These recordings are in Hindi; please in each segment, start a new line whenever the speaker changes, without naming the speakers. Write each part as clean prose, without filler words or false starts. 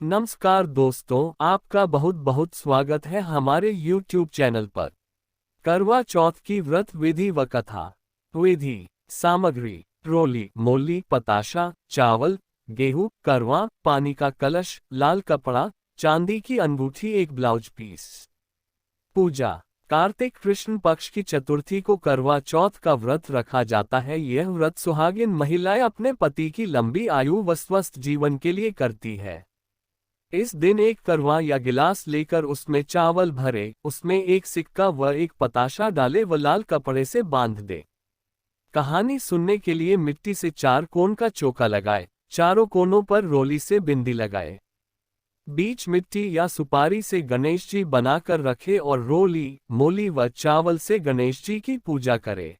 नमस्कार दोस्तों, आपका बहुत बहुत स्वागत है हमारे YouTube चैनल पर। करवा चौथ की व्रत विधि व कथा। विधि सामग्री: रोली, मोली, पताशा, चावल, गेहूं, करवा, पानी का कलश, लाल कपड़ा, चांदी की अंगूठी, एक ब्लाउज पीस। पूजा: कार्तिक कृष्ण पक्ष की चतुर्थी को करवा चौथ का व्रत रखा जाता है। यह व्रत सुहागिन महिलाएं अपने पति की लंबी आयु व स्वस्थ जीवन के लिए करती है। इस दिन एक करवा या गिलास लेकर उसमें चावल भरे, उसमें एक सिक्का व एक पताशा डाले व लाल कपड़े से बांध दे। कहानी सुनने के लिए मिट्टी से 4 कोण का चौका लगाए, चारों कोनों पर रोली से बिंदी लगाए। बीच मिट्टी या सुपारी से गणेश जी बनाकर रखे और रोली, मोली व चावल से गणेश जी की पूजा करे।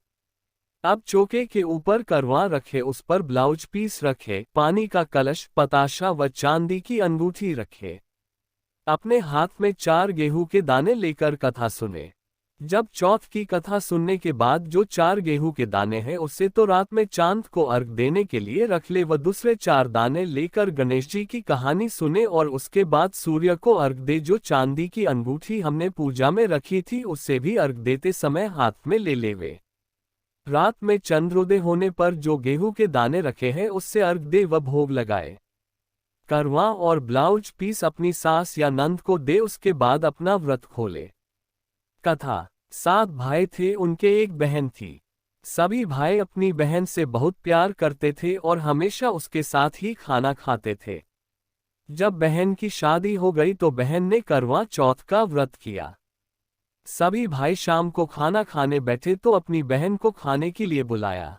अब चौके के ऊपर करवा रखे, उस पर ब्लाउज पीस रखे, पानी का कलश, पताशा व चांदी की अंगूठी रखे। अपने हाथ में 4 गेहूं के दाने लेकर कथा सुने। जब चौथ की कथा सुनने के बाद जो 4 गेहूं के दाने हैं उससे तो रात में चांद को अर्घ देने के लिए रख ले व दूसरे 4 दाने लेकर गणेश जी की कहानी सुने और उसके बाद सूर्य को अर्घ दे। जो चांदी की अंगूठी हमने पूजा में रखी थी उससे भी अर्घ देते समय हाथ में ले लेवे। रात में चंद्रोदय होने पर जो गेहूं के दाने रखे हैं उससे अर्घ दे व भोग लगाए। करवा और ब्लाउज पीस अपनी सास या नंद को दे, उसके बाद अपना व्रत खोले। कथा: 7 भाई थे, उनके एक बहन थी। सभी भाई अपनी बहन से बहुत प्यार करते थे और हमेशा उसके साथ ही खाना खाते थे। जब बहन की शादी हो गई तो बहन ने करवा चौथ का व्रत किया। सभी भाई शाम को खाना खाने बैठे तो अपनी बहन को खाने के लिए बुलाया।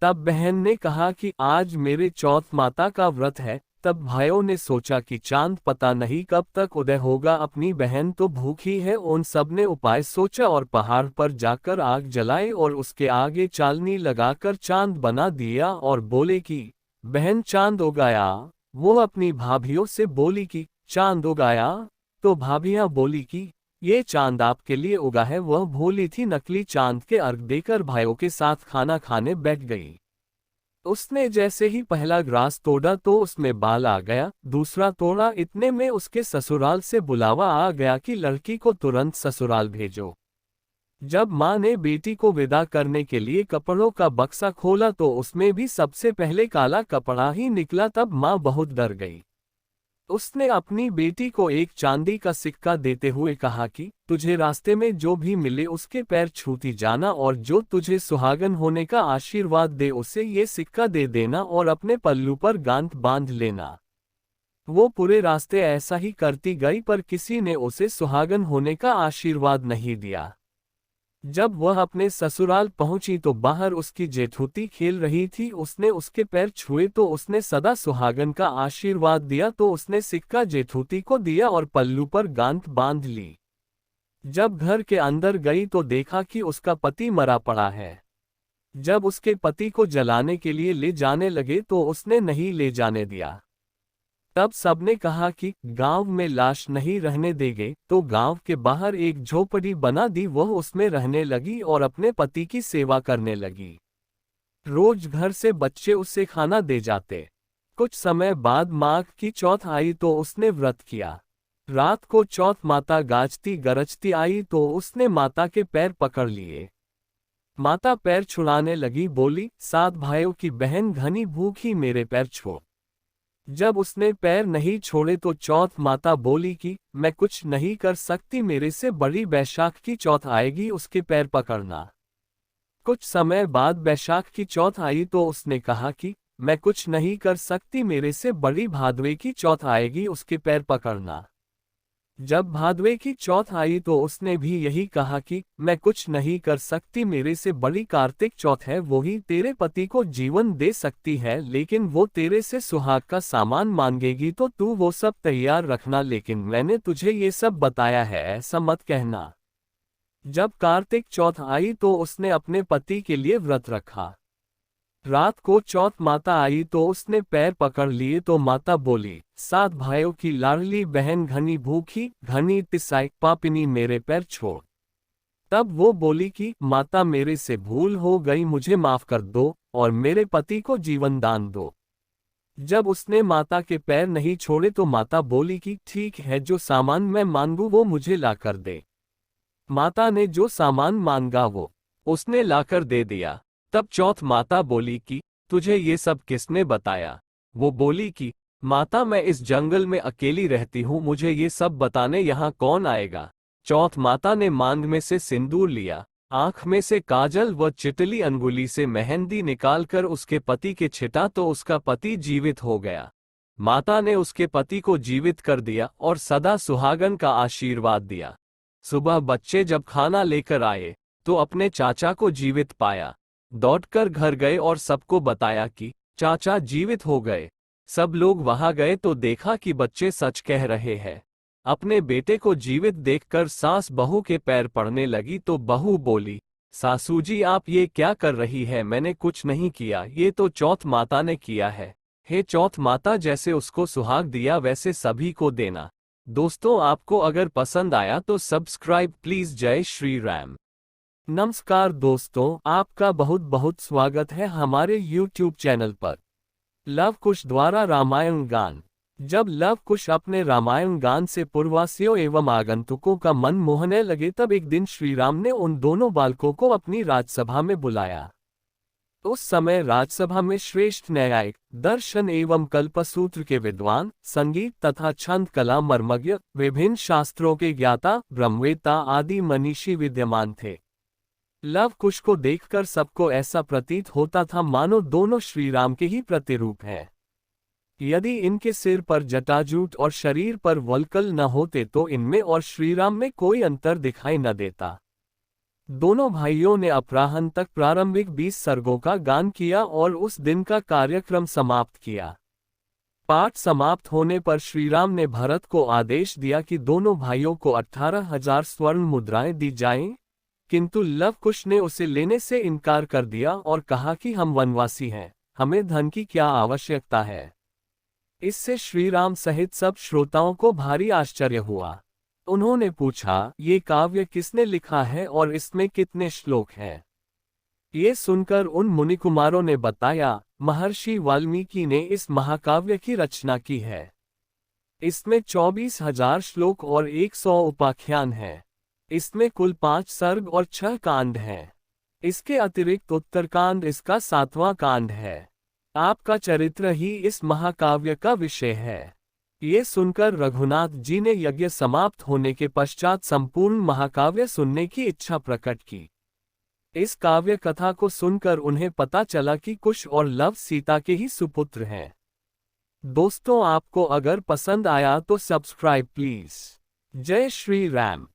तब बहन ने कहा कि आज मेरे चौथ माता का व्रत है। तब भाइयों ने सोचा कि चांद पता नहीं कब तक उदय होगा, अपनी बहन तो भूखी है। उन सब ने उपाय सोचा और पहाड़ पर जाकर आग जलाई और उसके आगे चालनी लगाकर चांद बना दिया और बोले कि बहन चांद उगाया। वो अपनी भाभियों से बोली कि चांद उगाया। तो भाभियां बोली कि ये चांद आपके लिए उगा है। वह भोली थी, नकली चांद के अर्घ देकर भाइयों के साथ खाना खाने बैठ गई। उसने जैसे ही पहला ग्रास तोड़ा तो उसमें बाल आ गया, दूसरा तोड़ा, इतने में उसके ससुराल से बुलावा आ गया कि लड़की को तुरंत ससुराल भेजो। जब माँ ने बेटी को विदा करने के लिए कपड़ों का बक्सा खोला तो उसमें भी सबसे पहले काला कपड़ा ही निकला। तब माँ बहुत डर गई। उसने अपनी बेटी को एक चांदी का सिक्का देते हुए कहा कि तुझे रास्ते में जो भी मिले उसके पैर छूती जाना और जो तुझे सुहागन होने का आशीर्वाद दे उसे ये सिक्का दे देना और अपने पल्लू पर गांठ बांध लेना। वो पूरे रास्ते ऐसा ही करती गई पर किसी ने उसे सुहागन होने का आशीर्वाद नहीं दिया। जब वह अपने ससुराल पहुंची तो बाहर उसकी जेठूती खेल रही थी। उसने उसके पैर छुए तो उसने सदा सुहागन का आशीर्वाद दिया। तो उसने सिक्का जेठूती को दिया और पल्लू पर गांठ बांध ली। जब घर के अंदर गई तो देखा कि उसका पति मरा पड़ा है। जब उसके पति को जलाने के लिए ले जाने लगे तो उसने नहीं ले जाने दिया। तब सबने कहा कि गांव में लाश नहीं रहने देंगे, तो गांव के बाहर एक झोपड़ी बना दी। वह उसमें रहने लगी और अपने पति की सेवा करने लगी। रोज घर से बच्चे उसे खाना दे जाते। कुछ समय बाद माघ की चौथ आई तो उसने व्रत किया। रात को चौथ माता गाजती गरजती आई तो उसने माता के पैर पकड़ लिए। माता पैर छुड़ाने लगी, बोली 7 भाइयों की बहन घनी भूखी, मेरे पैर छोड़। जब उसने पैर नहीं छोड़े तो चौथ माता बोली कि मैं कुछ नहीं कर सकती, मेरे से बड़ी बैशाख की चौथ आएगी, उसके पैर पकड़ना। कुछ समय बाद बैशाख की चौथ आई तो उसने कहा कि मैं कुछ नहीं कर सकती, मेरे से बड़ी भादवे की चौथ आएगी, उसके पैर पकड़ना। जब भादवे की चौथ आई तो उसने भी यही कहा कि मैं कुछ नहीं कर सकती, मेरे से बड़ी कार्तिक चौथ है, वो ही तेरे पति को जीवन दे सकती है, लेकिन वो तेरे से सुहाग का सामान मांगेगी तो तू वो सब तैयार रखना, लेकिन मैंने तुझे ये सब बताया है ऐसा मत कहना। जब कार्तिक चौथ आई तो उसने अपने पति के लिए व्रत रखा। रात को चौथ माता आई तो उसने पैर पकड़ लिए तो माता बोली 7 भाइयों की लाडली बहन घनी भूखी, घनी तिसाई पापिनी, मेरे पैर छोड़। तब वो बोली कि माता मेरे से भूल हो गई, मुझे माफ कर दो और मेरे पति को जीवन दान दो। जब उसने माता के पैर नहीं छोड़े तो माता बोली कि ठीक है, जो सामान मैं मांगू वो मुझे लाकर दे। माता ने जो सामान मांगा वो उसने लाकर दे दिया। तब चौथ माता बोली कि तुझे ये सब किसने बताया? वो बोली कि माता, मैं इस जंगल में अकेली रहती हूँ, मुझे ये सब बताने यहाँ कौन आएगा? चौथ माता ने मांग में से सिंदूर लिया, आंख में से काजल व चिटली अंगुली से मेहंदी निकालकर उसके पति के छिटा तो उसका पति जीवित हो गया। माता ने उसके पति को जीवित कर दिया और सदा सुहागन का आशीर्वाद दिया। सुबह बच्चे जब खाना लेकर आए तो अपने चाचा को जीवित पाया। दौड़कर घर गए और सबको बताया कि चाचा जीवित हो गए। सब लोग वहां गए तो देखा कि बच्चे सच कह रहे हैं। अपने बेटे को जीवित देखकर सास बहू के पैर पड़ने लगी तो बहू बोली, सासू जी आप ये क्या कर रही है? मैंने कुछ नहीं किया, ये तो चौथ माता ने किया है। हे चौथ माता, जैसे उसको सुहाग दिया वैसे सभी को देना। दोस्तों, आपको अगर पसंद आया तो सब्सक्राइब प्लीज। जय श्री राम। नमस्कार दोस्तों, आपका बहुत बहुत स्वागत है हमारे YouTube चैनल पर। लव कुश द्वारा रामायण गान। जब लव कुश अपने रामायण गान से पूर्ववासियों एवं आगंतुकों का मन मोहने लगे तब एक दिन श्री राम ने उन दोनों बालकों को अपनी राजसभा में बुलाया। उस समय राजसभा में श्रेष्ठ न्यायिक, दर्शन एवं कल्पसूत्र के विद्वान, संगीत तथा छंद कला मर्मज्ञ, विभिन्न शास्त्रों के ज्ञाता, ब्रह्मवेत्ता आदि मनीषी विद्यमान थे। लव कुश को देखकर सबको ऐसा प्रतीत होता था मानो दोनों श्रीराम के ही प्रतिरूप हैं। यदि इनके सिर पर जटाजूट और शरीर पर वल्कल न होते तो इनमें और श्रीराम में कोई अंतर दिखाई न देता। दोनों भाइयों ने अपराह्न तक प्रारंभिक 20 सर्गों का गान किया और उस दिन का कार्यक्रम समाप्त किया। पाठ समाप्त होने पर श्रीराम ने भरत को आदेश दिया कि दोनों भाइयों को 18,000 स्वर्ण मुद्राएं दी जाएं, किंतु लव कुश ने उसे लेने से इनकार कर दिया और कहा कि हम वनवासी हैं, हमें धन की क्या आवश्यकता है। इससे श्रीराम सहित सब श्रोताओं को भारी आश्चर्य हुआ। उन्होंने पूछा, ये काव्य किसने लिखा है और इसमें कितने श्लोक हैं? ये सुनकर उन मुनिकुमारों ने बताया, महर्षि वाल्मीकि ने इस महाकाव्य की रचना की है। इसमें 24,000 श्लोक और 100 उपाख्यान हैं। इसमें कुल 5 सर्ग और 6 कांड हैं। इसके अतिरिक्त उत्तरकांड इसका 7वां कांड है। आपका चरित्र ही इस महाकाव्य का विषय है। ये सुनकर रघुनाथ जी ने यज्ञ समाप्त होने के पश्चात संपूर्ण महाकाव्य सुनने की इच्छा प्रकट की। इस काव्य कथा को सुनकर उन्हें पता चला कि कुश और लव सीता के ही सुपुत्र हैं। दोस्तों, आपको अगर पसंद आया तो सब्सक्राइब प्लीज। जय श्री राम।